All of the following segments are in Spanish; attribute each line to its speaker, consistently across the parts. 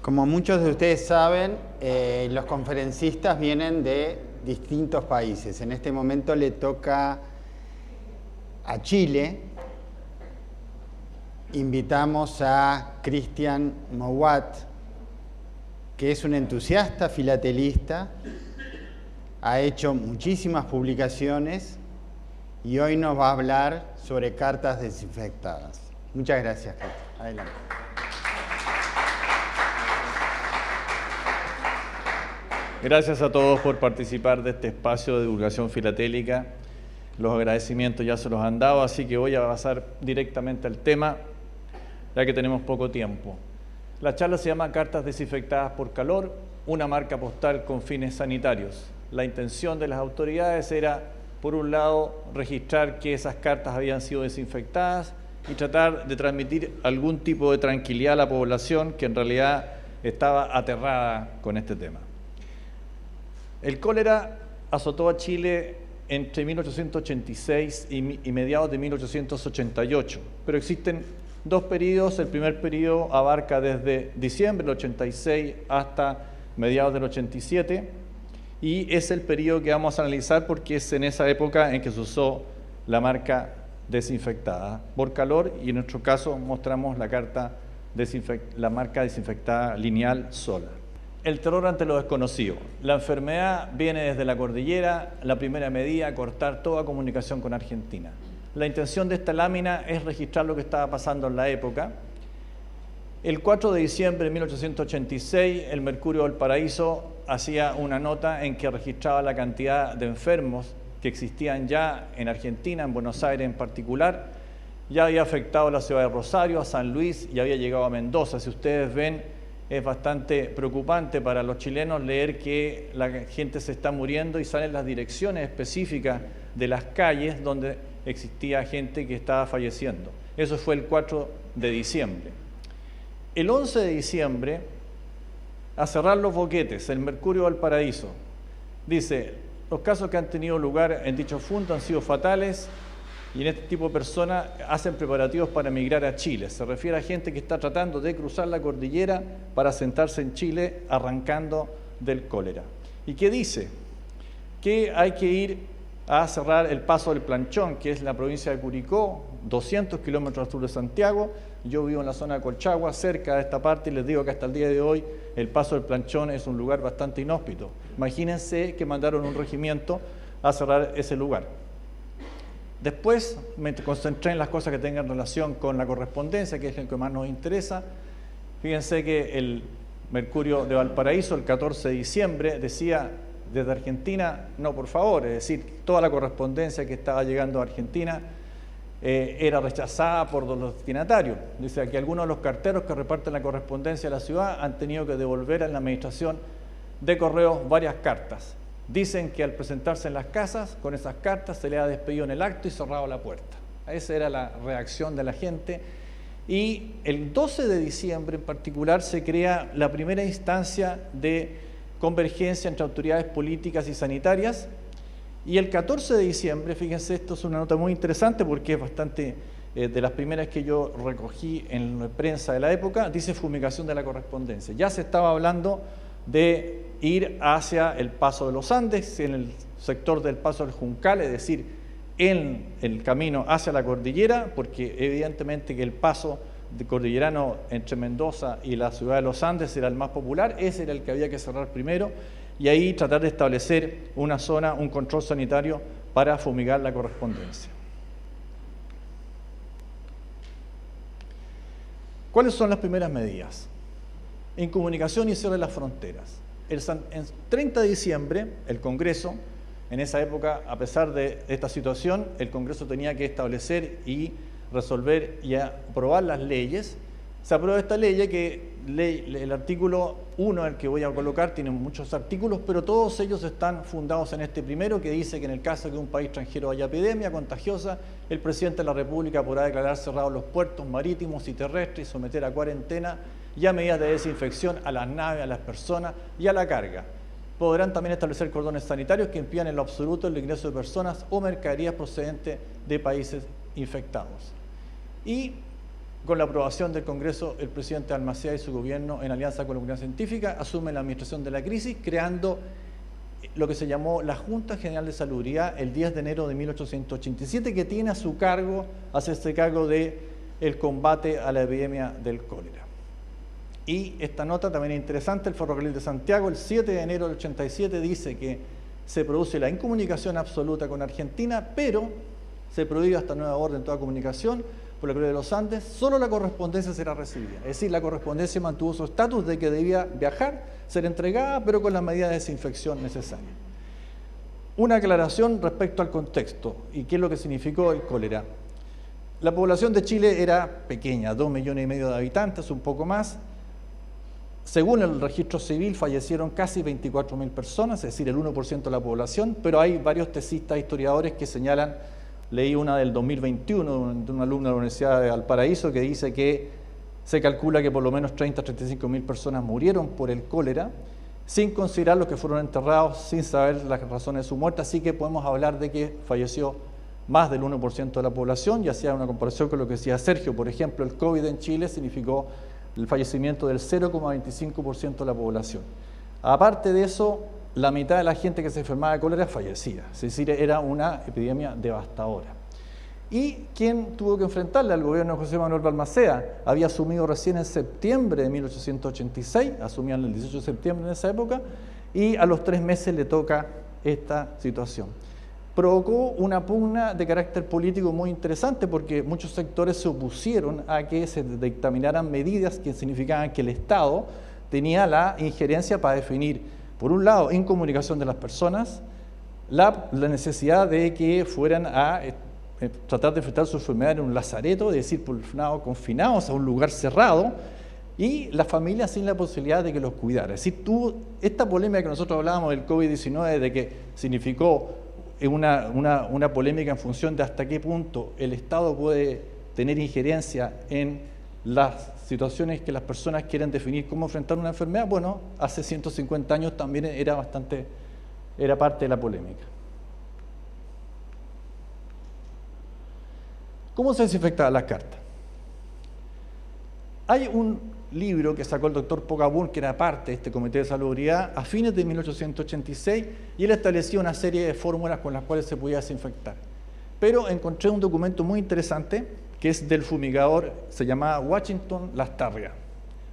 Speaker 1: Como muchos de ustedes saben, los conferencistas vienen de distintos países. En este momento le toca a Chile. Invitamos a Cristian Mouat, que es un entusiasta filatelista, ha hecho muchísimas publicaciones y hoy nos va a hablar sobre cartas desinfectadas. Muchas gracias, Cristian. Adelante.
Speaker 2: Gracias a todos por participar de este espacio de divulgación filatélica. Los agradecimientos ya se los han dado, así que voy a pasar directamente al tema, ya que tenemos poco tiempo. La charla se llama Cartas desinfectadas por calor, una marca postal con fines sanitarios. La intención de las autoridades era, por un lado, registrar que esas cartas habían sido desinfectadas y tratar de transmitir algún tipo de tranquilidad a la población que en realidad estaba aterrada con este tema. El cólera azotó a Chile entre 1886 y mediados de 1888, pero existen dos periodos. El primer periodo abarca desde diciembre del 86 hasta mediados del 87 y es el periodo que vamos a analizar porque es en esa época en que se usó la marca desinfectada por calor y en nuestro caso mostramos la marca desinfectada lineal Solar. El terror ante lo desconocido. La enfermedad viene desde la cordillera. La primera medida, cortar toda comunicación con Argentina. La intención de esta lámina es registrar lo que estaba pasando en la época. El 4 de diciembre de 1886, el Mercurio Valparaíso hacía una nota en que registraba la cantidad de enfermos que existían ya en Argentina, en Buenos Aires en particular. Ya había afectado a la ciudad de Rosario, a San Luis y había llegado a Mendoza. Si ustedes ven, es bastante preocupante para los chilenos leer que la gente se está muriendo y salen las direcciones específicas de las calles donde existía gente que estaba falleciendo. Eso fue el 4 de diciembre. El 11 de diciembre, a cerrar los boquetes, el Mercurio Valparaíso dice: los casos que han tenido lugar en dicho punto han sido fatales y en este tipo de personas hacen preparativos para emigrar a Chile. Se refiere a gente que está tratando de cruzar la cordillera para asentarse en Chile arrancando del cólera. ¿Y qué dice? Que hay que ir a cerrar el Paso del Planchón, que es la provincia de Curicó, 200 kilómetros al sur de Santiago. Yo vivo en la zona de Colchagua, cerca de esta parte, y les digo que hasta el día de hoy el Paso del Planchón es un lugar bastante inhóspito. Imagínense que mandaron un regimiento a cerrar ese lugar. Después me concentré en las cosas que tengan relación con la correspondencia, que es lo que más nos interesa. Fíjense que el Mercurio de Valparaíso, el 14 de diciembre, decía desde Argentina, no por favor, es decir, toda la correspondencia que estaba llegando a Argentina era rechazada por los destinatarios. Dice que algunos de los carteros que reparten la correspondencia a la ciudad han tenido que devolver a la administración de correos varias cartas. Dicen que al presentarse en las casas, con esas cartas se le ha despedido en el acto y cerrado la puerta. Esa era la reacción de la gente. Y el 12 de diciembre en particular se crea la primera instancia de convergencia entre autoridades políticas y sanitarias. Y el 14 de diciembre, fíjense, esto es una nota muy interesante porque es bastante de las primeras que yo recogí en la prensa de la época, dice fumigación de la correspondencia. Ya se estaba hablando de ir hacia el Paso de los Andes, en el sector del Paso del Juncal, es decir, en el camino hacia la cordillera, porque evidentemente que el paso de cordillerano entre Mendoza y la ciudad de los Andes era el más popular, ese era el que había que cerrar primero, y ahí tratar de establecer una zona, un control sanitario para fumigar la correspondencia. ¿Cuáles son las primeras medidas? Incomunicación y cierre de las fronteras. El 30 de diciembre, el Congreso, en esa época, a pesar de esta situación, el Congreso tenía que establecer y resolver y aprobar las leyes. Se aprobó esta ley que el artículo 1, el que voy a colocar, tiene muchos artículos, pero todos ellos están fundados en este primero, que dice que en el caso de que un país extranjero haya epidemia contagiosa, el presidente de la República podrá declarar cerrados los puertos marítimos y terrestres y someter a cuarentena y a medidas de desinfección a las naves, a las personas y a la carga. Podrán también establecer cordones sanitarios que impidan en lo absoluto el ingreso de personas o mercaderías procedentes de países infectados. Y con la aprobación del Congreso, el presidente Balmaceda y su gobierno, en alianza con la comunidad científica, asumen la administración de la crisis, creando lo que se llamó la Junta General de Salubridad el 10 de enero de 1887, que tiene a su cargo, hacerse cargo del combate a la epidemia del cólera. Y esta nota también es interesante: el Ferrocarril de Santiago, el 7 de enero del 87, dice que se produce la incomunicación absoluta con Argentina, pero se prohíbe hasta nueva orden toda comunicación por la Cordillera de los Andes, solo la correspondencia será recibida. Es decir, la correspondencia mantuvo su estatus de que debía viajar, ser entregada, pero con las medidas de desinfección necesarias. Una aclaración respecto al contexto y qué es lo que significó el cólera. La población de Chile era pequeña, 2,5 millones de habitantes, un poco más. Según el registro civil, fallecieron casi 24.000 personas, es decir, el 1% de la población, pero hay varios tesistas, historiadores que señalan, leí una del 2021 de un alumno de la Universidad de Valparaíso que dice que se calcula que por lo menos 30 a 35.000 personas murieron por el cólera, sin considerar los que fueron enterrados, sin saber las razones de su muerte, así que podemos hablar de que falleció más del 1% de la población, y hacía una comparación con lo que decía Sergio. Por ejemplo, el COVID en Chile significó el fallecimiento del 0,25% de la población. Aparte de eso, la mitad de la gente que se enfermaba de cólera fallecía, es decir, era una epidemia devastadora. ¿Y quién tuvo que enfrentarla? El gobierno de José Manuel Balmaceda. Había asumido recién en septiembre de 1886, asumían el 18 de septiembre en esa época, y a los 3 meses le toca esta situación. Provocó una pugna de carácter político muy interesante, porque muchos sectores se opusieron a que se dictaminaran medidas que significaban que el Estado tenía la injerencia para definir, por un lado, incomunicación de las personas, la necesidad de que fueran a tratar de enfrentar su enfermedad en un lazareto, es decir, por un lado, confinados a un lugar cerrado, y la familia sin la posibilidad de que los cuidara. Es decir, esta polémica que nosotros hablábamos del COVID-19, de que significó una polémica en función de hasta qué punto el Estado puede tener injerencia en las situaciones que las personas quieren definir cómo enfrentar una enfermedad, bueno, hace 150 años también era parte de la polémica. ¿Cómo se desinfectaban las cartas? Hay un libro que sacó el doctor Pocahontas, que era parte de este Comité de Salubridad, a fines de 1886, y él establecía una serie de fórmulas con las cuales se podía desinfectar. Pero encontré un documento muy interesante, que es del fumigador, se llamaba Washington Lastarria.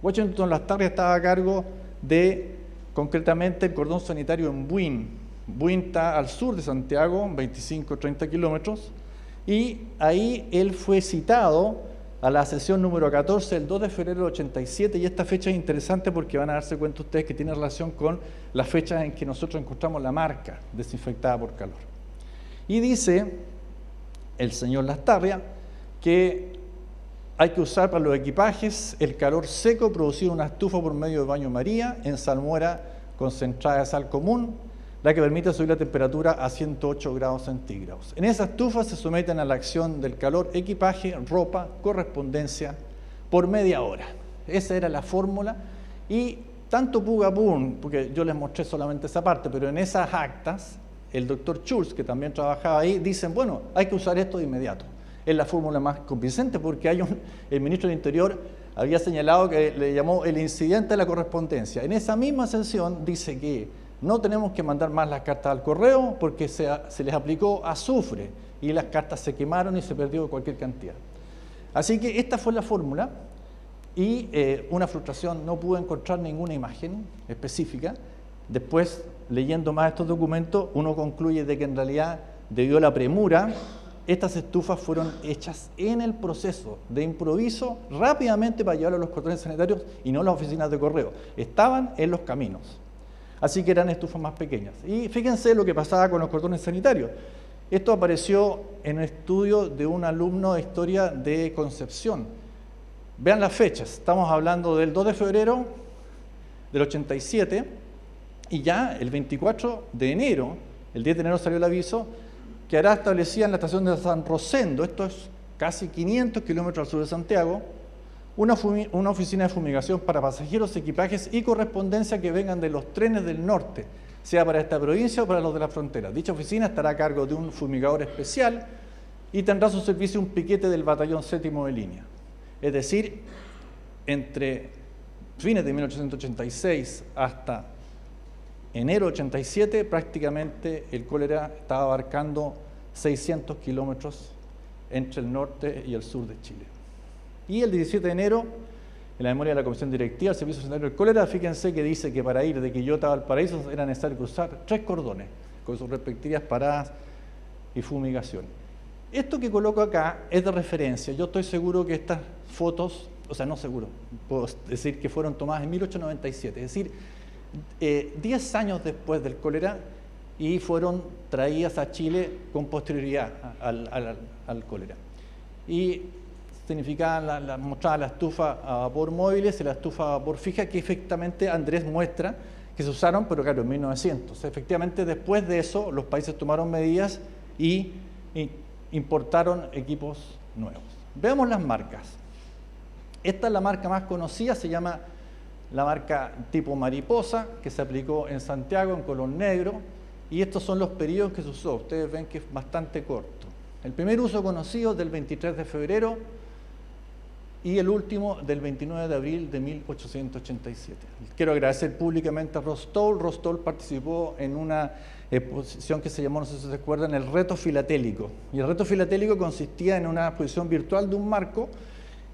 Speaker 2: Washington Lastarria estaba a cargo de, concretamente, el cordón sanitario en Buin. Buin está al sur de Santiago, 25 o 30 kilómetros, y ahí él fue citado a la sesión número 14, el 2 de febrero del 87, y esta fecha es interesante porque van a darse cuenta ustedes que tiene relación con las fechas en que nosotros encontramos la marca desinfectada por calor. Y dice el señor Lastarria que hay que usar para los equipajes el calor seco producido en una estufa por medio de baño María en salmuera concentrada de sal común, la que permite subir la temperatura a 108 grados centígrados. En esa estufa se someten a la acción del calor equipaje, ropa, correspondencia por media hora. Esa era la fórmula, y tanto Pugapun, porque yo les mostré solamente esa parte, pero en esas actas, el doctor Schultz, que también trabajaba ahí, dicen, bueno, hay que usar esto de inmediato. Es la fórmula más convincente porque el ministro del Interior había señalado que le llamó el incidente de la correspondencia. En esa misma sesión dice que no tenemos que mandar más las cartas al correo porque se les aplicó azufre y las cartas se quemaron y se perdió cualquier cantidad. Así que esta fue la fórmula, y una frustración, no pude encontrar ninguna imagen específica. Después, leyendo más estos documentos, uno concluye de que en realidad, debido a la premura, estas estufas fueron hechas en el proceso de improviso rápidamente para llevarlo a los cordones sanitarios y no a las oficinas de correo. Estaban en los caminos. Así que eran estufas más pequeñas. Y fíjense lo que pasaba con los cordones sanitarios. Esto apareció en un estudio de un alumno de historia de Concepción. Vean las fechas. Estamos hablando del 2 de febrero del 87 y ya el 24 de enero, el 10 de enero salió el aviso que ahora establecía en la estación de San Rosendo, esto es casi 500 kilómetros al sur de Santiago, una oficina de fumigación para pasajeros, equipajes y correspondencia que vengan de los trenes del norte, sea para esta provincia o para los de la frontera. Dicha oficina estará a cargo de un fumigador especial y tendrá a su servicio un piquete del batallón 7º de línea. Es decir, entre fines de 1886 hasta enero de 87, prácticamente el cólera estaba abarcando 600 kilómetros entre el norte y el sur de Chile. Y el 17 de enero, en la memoria de la Comisión Directiva del Servicio Sanitario del Cólera, fíjense que dice que para ir de Quillota a Valparaíso era necesario cruzar 3 cordones, con sus respectivas paradas y fumigación. Esto que coloco acá es de referencia. Yo estoy seguro que estas fotos, o sea, no seguro, puedo decir que fueron tomadas en 1897, es decir, 10 años después del cólera, y fueron traídas a Chile con posterioridad al cólera. Y significaban, mostraba la estufa a vapor móviles y la estufa a vapor fija, que efectivamente Andrés muestra que se usaron, pero claro, en 1900. Efectivamente, después de eso, los países tomaron medidas y importaron equipos nuevos. Veamos las marcas. Esta es la marca más conocida, se llama la marca tipo mariposa, que se aplicó en Santiago en color negro, y estos son los periodos que se usó. Ustedes ven que es bastante corto. El primer uso conocido es del 23 de febrero y el último del 29 de abril de 1887. Quiero agradecer públicamente a Rostol. Rostol participó en una exposición que se llamó, no sé si se acuerdan, el reto filatélico. Y el reto filatélico consistía en una exposición virtual de un marco,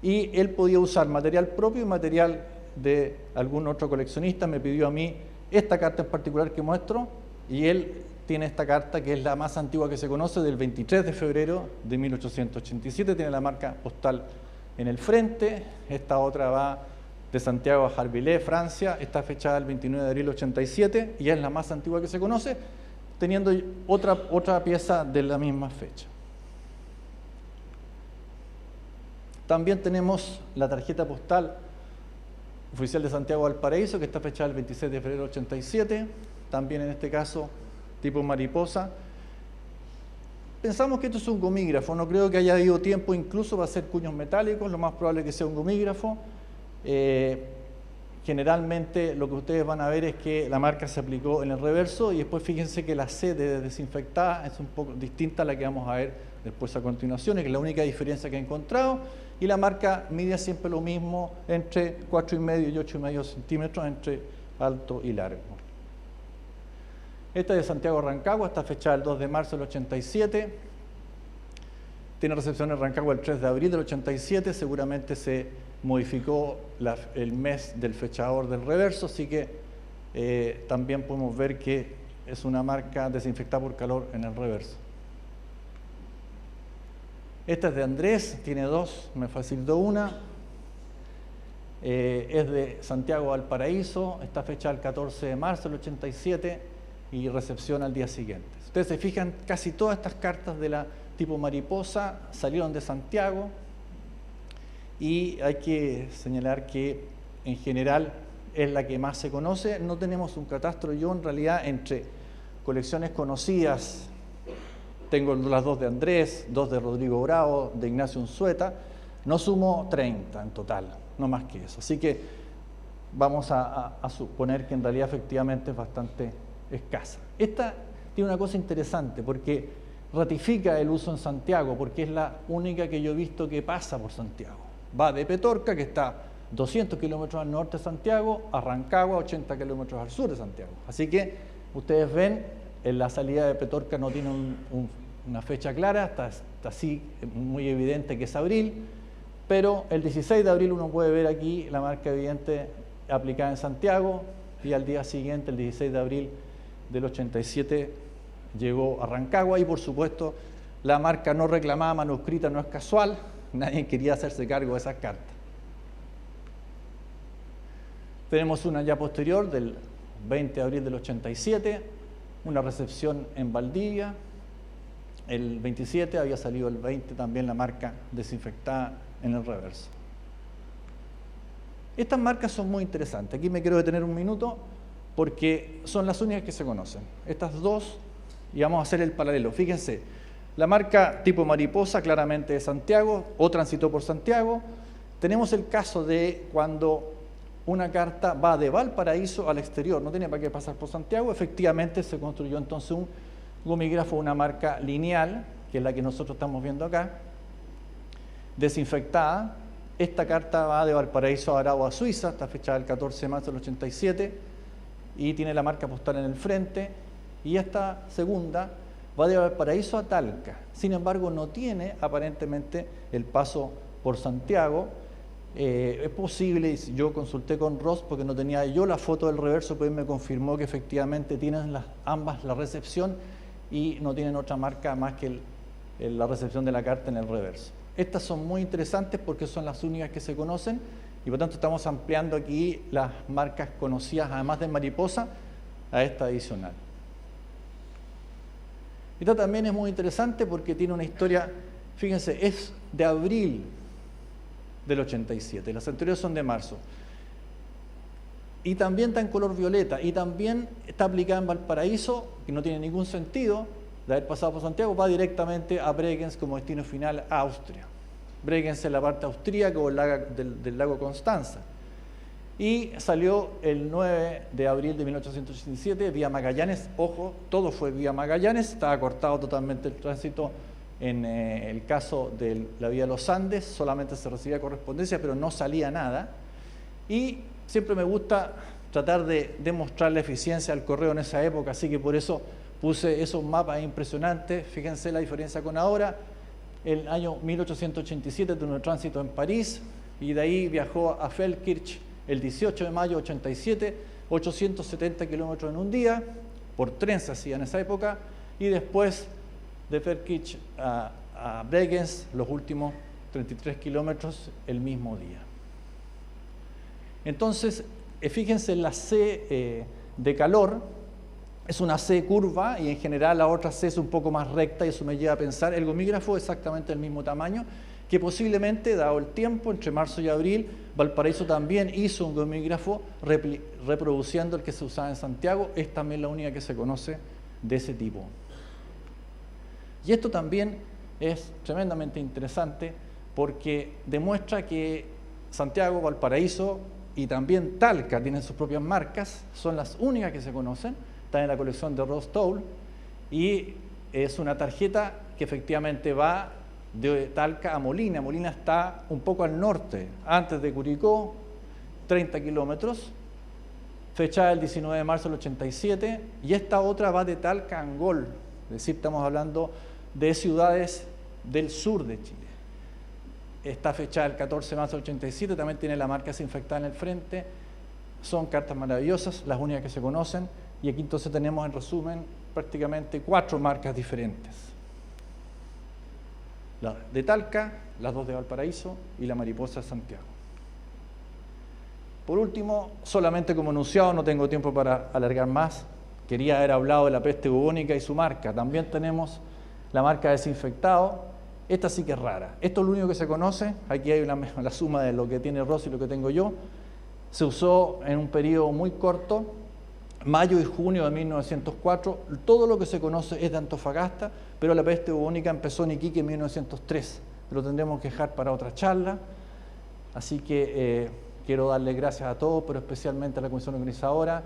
Speaker 2: y él podía usar material propio y material de algún otro coleccionista. Me pidió a mí esta carta en particular que muestro, y él tiene esta carta que es la más antigua que se conoce, del 23 de febrero de 1887, tiene la marca postal en el frente. Esta otra va de Santiago a Jarvilé, Francia, está fechada el 29 de abril de 87 y es la más antigua que se conoce, teniendo otra pieza de la misma fecha. También tenemos la tarjeta postal oficial de Santiago Valparaíso, que está fechada el 26 de febrero de 87, también en este caso tipo mariposa. Pensamos que esto es un gomígrafo, no creo que haya habido tiempo incluso para hacer cuños metálicos, lo más probable es que sea un gomígrafo. Generalmente lo que ustedes van a ver es que la marca se aplicó en el reverso, y después fíjense que la C de desinfectada es un poco distinta a la que vamos a ver después a continuación, que es la única diferencia que he encontrado, y la marca mide siempre lo mismo, entre 4,5 y 8,5 centímetros entre alto y largo. Esta es de Santiago Rancagua, está fechada el 2 de marzo del 87, tiene recepción en Rancagua el 3 de abril del 87, seguramente se modificó el mes del fechador del reverso, así que también podemos ver que es una marca desinfectada por calor en el reverso. Esta es de Andrés, tiene dos, me facilitó una. Es de Santiago Valparaíso, está fechada el 14 de marzo del 87 y recepción al día siguiente. Si ustedes se fijan, casi todas estas cartas de la tipo mariposa salieron de Santiago, y hay que señalar que en general es la que más se conoce. No tenemos un catastro. Yo en realidad entre colecciones conocidas tengo las dos de Andrés, dos de Rodrigo Bravo, de Ignacio Unzueta, no sumo 30 en total, no más que eso. Así que vamos a suponer que en realidad efectivamente es bastante escasa. Esta tiene una cosa interesante porque ratifica el uso en Santiago, porque es la única que yo he visto que pasa por Santiago. Va de Petorca, que está 200 kilómetros al norte de Santiago, a Rancagua, 80 kilómetros al sur de Santiago. Así que ustedes ven, en la salida de Petorca no tiene una fecha clara, está así muy evidente que es abril, pero el 16 de abril uno puede ver aquí la marca evidente aplicada en Santiago, y al día siguiente, el 16 de abril del 87, llegó a Rancagua, y por supuesto la marca no reclamada manuscrita no es casual, nadie quería hacerse cargo de esas cartas. Tenemos una ya posterior del 20 de abril del 87, una recepción en Valdivia, el 27, había salido el 20 también la marca desinfectada en el reverso. Estas marcas son muy interesantes, aquí me quiero detener un minuto porque son las únicas que se conocen. Estas dos, y vamos a hacer el paralelo. Fíjense, la marca tipo mariposa claramente de Santiago, o transitó por Santiago. Tenemos el caso de cuando una carta va de Valparaíso al exterior, no tiene para qué pasar por Santiago. Efectivamente se construyó entonces un gomígrafo, una marca lineal, que es la que nosotros estamos viendo acá, desinfectada, Esta carta va de Valparaíso a Aragua, Suiza, está fechada el 14 de marzo del 87 y tiene la marca postal en el frente. Y esta segunda va de Valparaíso a Talca. Sin embargo, no tiene aparentemente el paso por Santiago. Es posible, yo consulté con Ross porque no tenía yo la foto del reverso, pero él me confirmó que efectivamente tienen ambas la recepción y no tienen otra marca más que la recepción de la carta en el reverso. Estas son muy interesantes porque son las únicas que se conocen y por tanto estamos ampliando aquí las marcas conocidas, además de mariposa, a esta adicional. Esta también es muy interesante porque tiene una historia, fíjense, es de abril del 87, las anteriores son de marzo. Y también está en color violeta y también está aplicada en Valparaíso, que no tiene ningún sentido de haber pasado por Santiago, va directamente a Bregenz como destino final a Austria. Bregenz es la parte austríaca o del lago Constanza. Y salió el 9 de abril de 1887 vía Magallanes. Ojo, todo fue vía Magallanes, estaba cortado totalmente el tránsito en el caso de la vía de los Andes, solamente se recibía correspondencia, pero no salía nada. Y siempre me gusta tratar de demostrar la eficiencia del correo en esa época, así que por eso puse esos mapas impresionantes. Fíjense la diferencia con ahora. El año 1887 tuvo un tránsito en París y de ahí viajó a Feldkirch el 18 de mayo de 87, 870 kilómetros en un día, por tren se hacía en esa época, y después de Feldkirch a Bregenz, los últimos 33 kilómetros el mismo día. Entonces, fíjense en la C de calor, es una C curva y en general la otra C es un poco más recta y eso me lleva a pensar, el gomígrafo es exactamente el mismo tamaño, que posiblemente, dado el tiempo, entre marzo y abril, Valparaíso también hizo un gomígrafo reproduciendo el que se usaba en Santiago, es también la única que se conoce de ese tipo. Y esto también es tremendamente interesante porque demuestra que Santiago, Valparaíso y también Talca tienen sus propias marcas, son las únicas que se conocen, están en la colección de Ross Toll y es una tarjeta que efectivamente va de Talca a Molina. Molina está un poco al norte, antes de Curicó, 30 kilómetros, fechada el 19 de marzo del 87, y esta otra va de Talca a Angol, es decir, estamos hablando de ciudades del sur de Chile. Está fechada el 14 de marzo del 87, también tiene la marca desinfectada en el frente, son cartas maravillosas, las únicas que se conocen, y aquí entonces tenemos en resumen prácticamente 4 marcas diferentes. La de Talca, las 2 de Valparaíso y la mariposa de Santiago. Por último, solamente como enunciado, no tengo tiempo para alargar más, quería haber hablado de la peste bubónica y su marca. También tenemos la marca desinfectado, esta sí que es rara. Esto es lo único que se conoce, aquí hay la suma de lo que tiene Ross y lo que tengo yo. Se usó en un periodo muy corto, mayo y junio de 1904, todo lo que se conoce es de Antofagasta, pero la peste bubónica empezó en Iquique en 1903. Lo tendremos que dejar para otra charla, así que quiero darle gracias a todos, pero especialmente a la comisión organizadora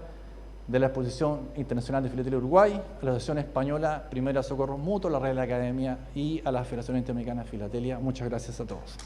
Speaker 2: de la Exposición Internacional de Filatelia Uruguay, a la Asociación Española Primera Socorros Mutuos, la Real Academia y a la Federación Interamericana de Filatelia. Muchas gracias a todos.